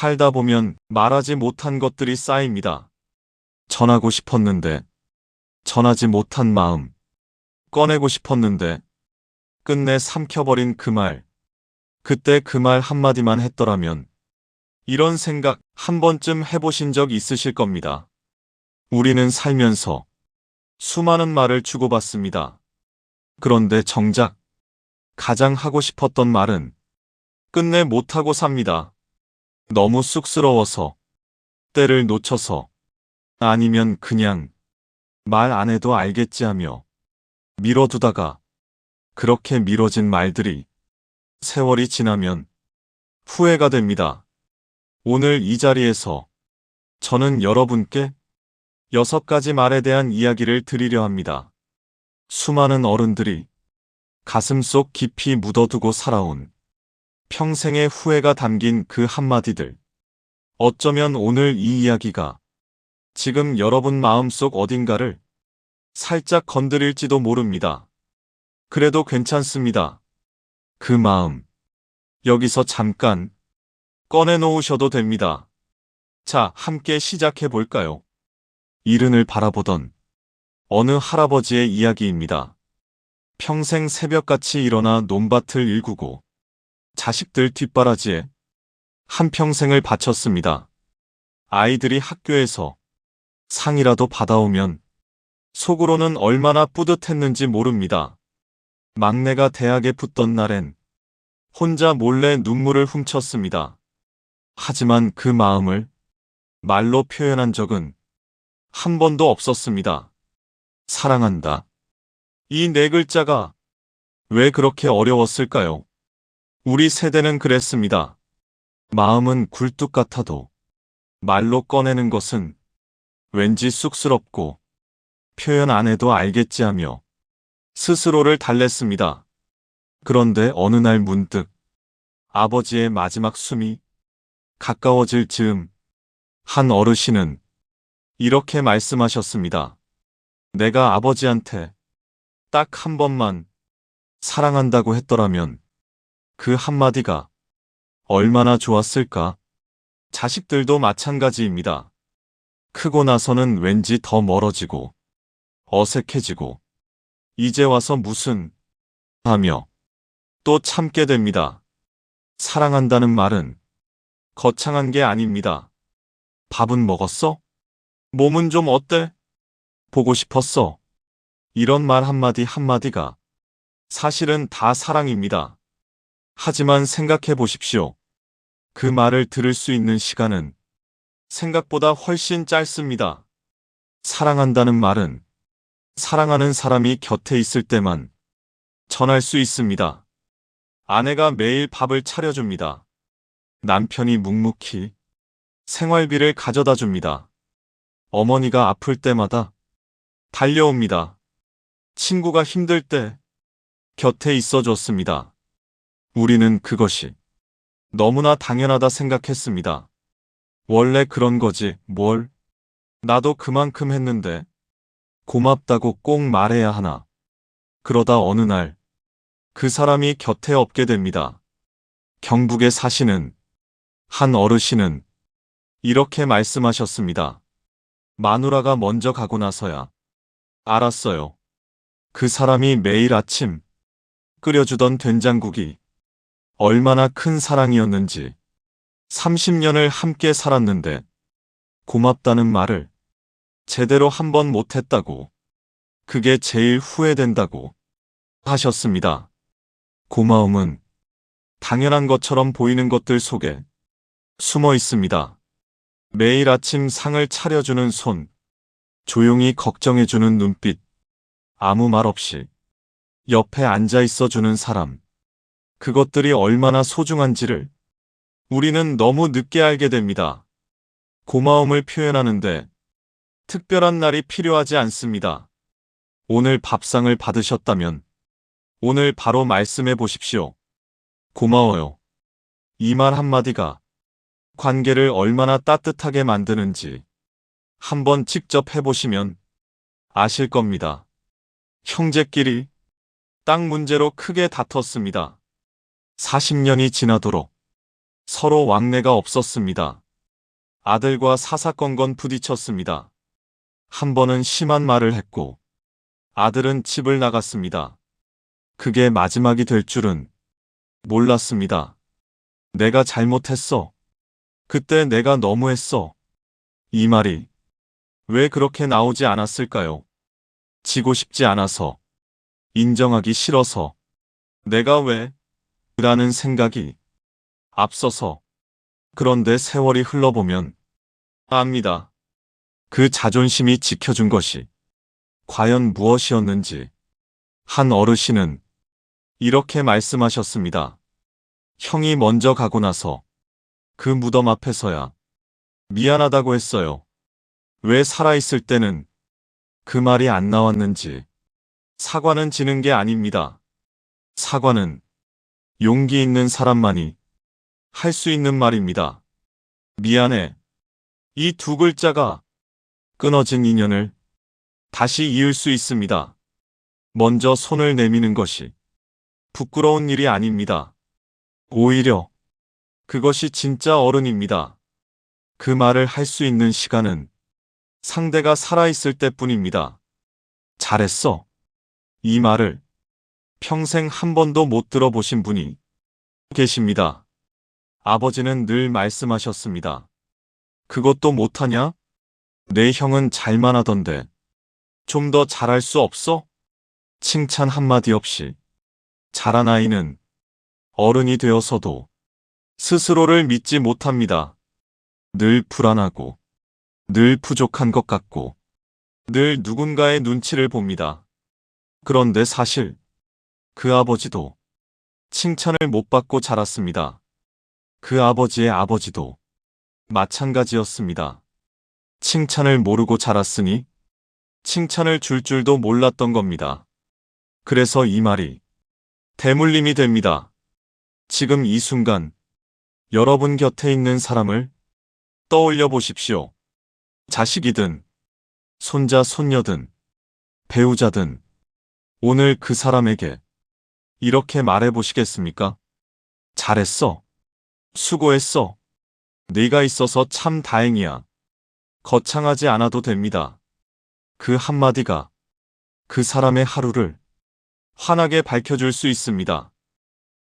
살다 보면 말하지 못한 것들이 쌓입니다. 전하고 싶었는데 전하지 못한 마음, 꺼내고 싶었는데 끝내 삼켜버린 그 말. 그때 그 말 한마디만 했더라면, 이런 생각 한 번쯤 해보신 적 있으실 겁니다. 우리는 살면서 수많은 말을 주고받습니다. 그런데 정작 가장 하고 싶었던 말은 끝내 못하고 삽니다. 너무 쑥스러워서, 때를 놓쳐서, 아니면 그냥 말 안 해도 알겠지 하며 미뤄두다가 그렇게 미뤄진 말들이 세월이 지나면 후회가 됩니다. 오늘 이 자리에서 저는 여러분께 6가지 말에 대한 이야기를 드리려 합니다. 수많은 어른들이 가슴속 깊이 묻어두고 살아온 평생의 후회가 담긴 그 한마디들. 어쩌면 오늘 이 이야기가 지금 여러분 마음속 어딘가를 살짝 건드릴지도 모릅니다. 그래도 괜찮습니다. 그 마음, 여기서 잠깐 꺼내놓으셔도 됩니다. 자, 함께 시작해 볼까요? 이른을 바라보던 어느 할아버지의 이야기입니다. 평생 새벽같이 일어나 논밭을 일구고 자식들 뒷바라지에 한평생을 바쳤습니다. 아이들이 학교에서 상이라도 받아오면 속으로는 얼마나 뿌듯했는지 모릅니다. 막내가 대학에 붙던 날엔 혼자 몰래 눈물을 훔쳤습니다. 하지만 그 마음을 말로 표현한 적은 한 번도 없었습니다. 사랑한다. 이 4글자가 왜 그렇게 어려웠을까요? 우리 세대는 그랬습니다. 마음은 굴뚝 같아도 말로 꺼내는 것은 왠지 쑥스럽고 표현 안 해도 알겠지 하며 스스로를 달랬습니다. 그런데 어느 날 문득 아버지의 마지막 숨이 가까워질 즈음 한 어르신은 이렇게 말씀하셨습니다. 내가 아버지한테 딱 한 번만 사랑한다고 했더라면 그 한마디가 얼마나 좋았을까? 자식들도 마찬가지입니다. 크고 나서는 왠지 더 멀어지고 어색해지고 이제 와서 무슨 하며 또 참게 됩니다. 사랑한다는 말은 거창한 게 아닙니다. 밥은 먹었어? 몸은 좀 어때? 보고 싶었어? 이런 말 한마디 한마디가 사실은 다 사랑입니다. 하지만 생각해 보십시오. 그 말을 들을 수 있는 시간은 생각보다 훨씬 짧습니다. 사랑한다는 말은 사랑하는 사람이 곁에 있을 때만 전할 수 있습니다. 아내가 매일 밥을 차려줍니다. 남편이 묵묵히 생활비를 가져다 줍니다. 어머니가 아플 때마다 달려옵니다. 친구가 힘들 때 곁에 있어줬습니다. 우리는 그것이 너무나 당연하다 생각했습니다. 원래 그런 거지, 뭘. 나도 그만큼 했는데 고맙다고 꼭 말해야 하나. 그러다 어느 날 그 사람이 곁에 없게 됩니다. 경북에 사시는 한 어르신은 이렇게 말씀하셨습니다. 마누라가 먼저 가고 나서야 알았어요. 그 사람이 매일 아침 끓여주던 된장국이 얼마나 큰 사랑이었는지. 30년을 함께 살았는데 고맙다는 말을 제대로 한 번 못했다고. 그게 제일 후회된다고 하셨습니다. 고마움은 당연한 것처럼 보이는 것들 속에 숨어 있습니다. 매일 아침 상을 차려주는 손, 조용히 걱정해주는 눈빛, 아무 말 없이 옆에 앉아 있어주는 사람. 그것들이 얼마나 소중한지를 우리는 너무 늦게 알게 됩니다. 고마움을 표현하는데 특별한 날이 필요하지 않습니다. 오늘 밥상을 받으셨다면 오늘 바로 말씀해 보십시오. 고마워요. 이 말 한마디가 관계를 얼마나 따뜻하게 만드는지 한번 직접 해보시면 아실 겁니다. 형제끼리 땅 문제로 크게 다퉜습니다. 40년이 지나도록 서로 왕래가 없었습니다. 아들과 사사건건 부딪혔습니다. 한 번은 심한 말을 했고 아들은 집을 나갔습니다. 그게 마지막이 될 줄은 몰랐습니다. 내가 잘못했어. 그때 내가 너무했어. 이 말이 왜 그렇게 나오지 않았을까요? 지고 싶지 않아서, 인정하기 싫어서, 내가 왜? 라는 생각이 앞서서. 그런데 세월이 흘러보면 압니다. 그 자존심이 지켜준 것이 과연 무엇이었는지. 한 어르신은 이렇게 말씀하셨습니다. 형이 먼저 가고 나서 그 무덤 앞에서야 미안하다고 했어요. 왜 살아있을 때는 그 말이 안 나왔는지. 사과는 지는 게 아닙니다. 사과는 용기 있는 사람만이 할 수 있는 말입니다. 미안해. 이 두 글자가 끊어진 인연을 다시 이을 수 있습니다. 먼저 손을 내미는 것이 부끄러운 일이 아닙니다. 오히려 그것이 진짜 어른입니다. 그 말을 할 수 있는 시간은 상대가 살아있을 때뿐입니다. 잘했어. 이 말을 평생 한 번도 못 들어보신 분이 계십니다. 아버지는 늘 말씀하셨습니다. 그것도 못하냐? 내 형은 잘만 하던데 좀 더 잘할 수 없어? 칭찬 한마디 없이 자란 아이는 어른이 되어서도 스스로를 믿지 못합니다. 늘 불안하고, 늘 부족한 것 같고, 늘 누군가의 눈치를 봅니다. 그런데 사실 그 아버지도 칭찬을 못 받고 자랐습니다. 그 아버지의 아버지도 마찬가지였습니다. 칭찬을 모르고 자랐으니 칭찬을 줄 줄도 몰랐던 겁니다. 그래서 이 말이 대물림이 됩니다. 지금 이 순간 여러분 곁에 있는 사람을 떠올려 보십시오. 자식이든 손자, 손녀든 배우자든 오늘 그 사람에게 이렇게 말해 보시겠습니까? 잘했어. 수고했어. 네가 있어서 참 다행이야. 거창하지 않아도 됩니다. 그 한마디가 그 사람의 하루를 환하게 밝혀줄 수 있습니다.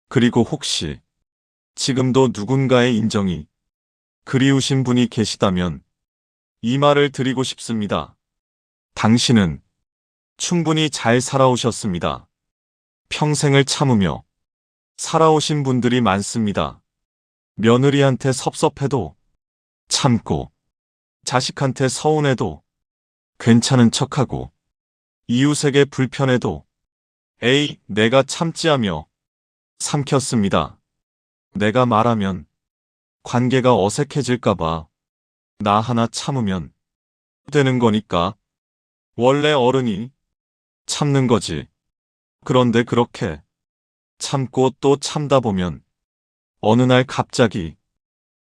그리고 혹시 지금도 누군가의 인정이 그리우신 분이 계시다면 이 말을 드리고 싶습니다. 당신은 충분히 잘 살아오셨습니다. 평생을 참으며 살아오신 분들이 많습니다. 며느리한테 섭섭해도 참고, 자식한테 서운해도 괜찮은 척하고, 이웃에게 불편해도 에이, 내가 참지 하며 삼켰습니다. 내가 말하면 관계가 어색해질까봐 나 하나 참으면 되는 거니까. 원래 어른이 참는 거지. 그런데 그렇게 참고 또 참다 보면 어느 날 갑자기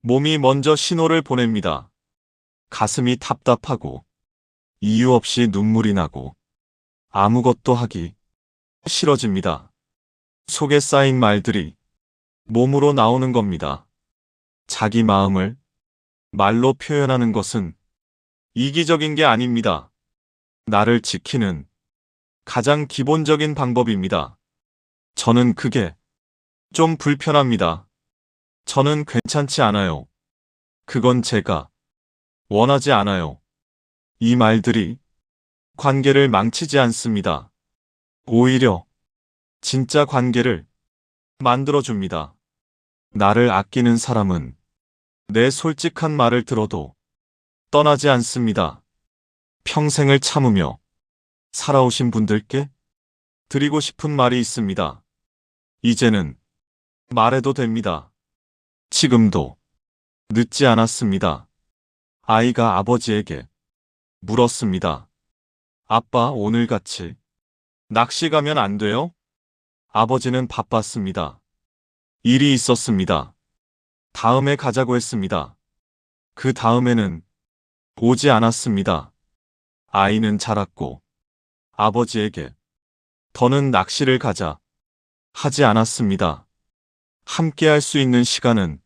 몸이 먼저 신호를 보냅니다. 가슴이 답답하고 이유 없이 눈물이 나고 아무것도 하기 싫어집니다. 속에 쌓인 말들이 몸으로 나오는 겁니다. 자기 마음을 말로 표현하는 것은 이기적인 게 아닙니다. 나를 지키는 가장 기본적인 방법입니다. 저는 그게 좀 불편합니다. 저는 괜찮지 않아요. 그건 제가 원하지 않아요. 이 말들이 관계를 망치지 않습니다. 오히려 진짜 관계를 만들어줍니다. 나를 아끼는 사람은 내 솔직한 말을 들어도 떠나지 않습니다. 평생을 참으며 살아오신 분들께 드리고 싶은 말이 있습니다. 이제는 말해도 됩니다. 지금도 늦지 않았습니다. 아이가 아버지에게 물었습니다. 아빠, 오늘같이 낚시 가면 안 돼요? 아버지는 바빴습니다. 일이 있었습니다. 다음에 가자고 했습니다. 그 다음에는 오지 않았습니다. 아이는 자랐고 아버지에게 더는 낚시를 가자 하지 않았습니다. 함께 할 수 있는 시간은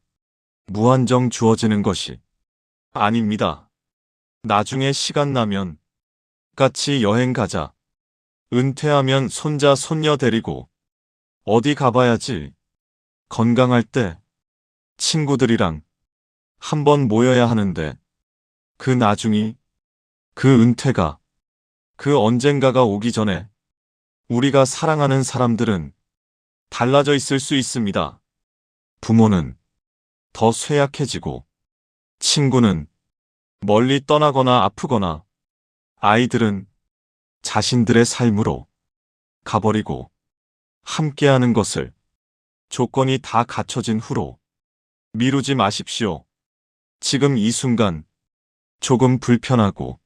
무한정 주어지는 것이 아닙니다. 나중에 시간 나면 같이 여행 가자. 은퇴하면 손자, 손녀 데리고 어디 가봐야지. 건강할 때 친구들이랑 한번 모여야 하는데 그 나중이, 그 은퇴가, 그 언젠가가 오기 전에 우리가 사랑하는 사람들은 달라져 있을 수 있습니다. 부모는 더 쇠약해지고 친구는 멀리 떠나거나 아프거나 아이들은 자신들의 삶으로 가버리고 함께하는 것을 조건이 다 갖춰진 후로 미루지 마십시오. 지금 이 순간 조금 불편하고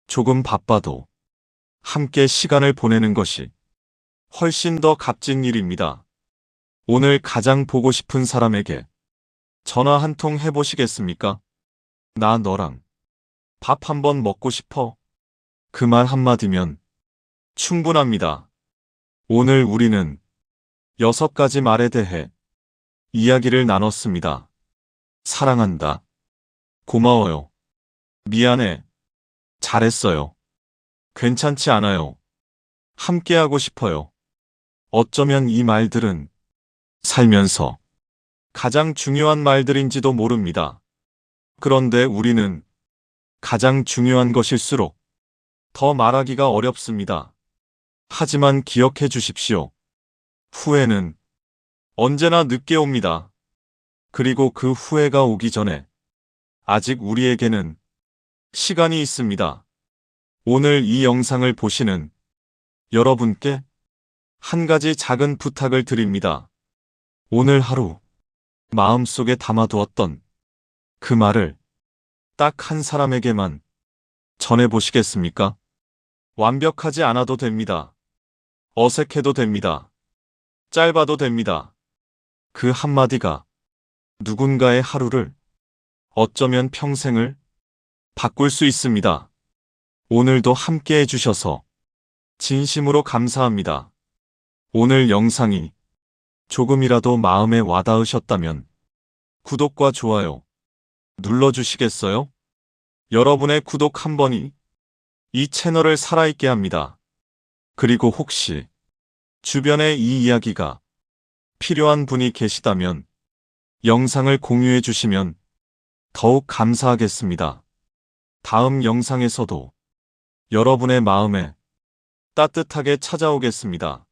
조금 바빠도 함께 시간을 보내는 것이 훨씬 더 값진 일입니다. 오늘 가장 보고 싶은 사람에게 전화 한 통 해보시겠습니까? 나 너랑 밥 한번 먹고 싶어. 그 말 한마디면 충분합니다. 오늘 우리는 6가지 말에 대해 이야기를 나눴습니다. 사랑한다. 고마워요. 미안해. 잘했어요. 괜찮지 않아요. 함께하고 싶어요. 어쩌면 이 말들은 살면서 가장 중요한 말들인지도 모릅니다. 그런데 우리는 가장 중요한 것일수록 더 말하기가 어렵습니다. 하지만 기억해 주십시오. 후회는 언제나 늦게 옵니다. 그리고 그 후회가 오기 전에 아직 우리에게는 시간이 있습니다. 오늘 이 영상을 보시는 여러분께 한 가지 작은 부탁을 드립니다. 오늘 하루 마음속에 담아두었던 그 말을 딱 한 사람에게만 전해보시겠습니까? 완벽하지 않아도 됩니다. 어색해도 됩니다. 짧아도 됩니다. 그 한마디가 누군가의 하루를, 어쩌면 평생을 바꿀 수 있습니다. 오늘도 함께 해주셔서 진심으로 감사합니다. 오늘 영상이 조금이라도 마음에 와닿으셨다면 구독과 좋아요 눌러주시겠어요? 여러분의 구독 한 번이 이 채널을 살아있게 합니다. 그리고 혹시 주변에 이 이야기가 필요한 분이 계시다면 영상을 공유해 주시면 더욱 감사하겠습니다. 다음 영상에서도 여러분의 마음에 따뜻하게 찾아오겠습니다.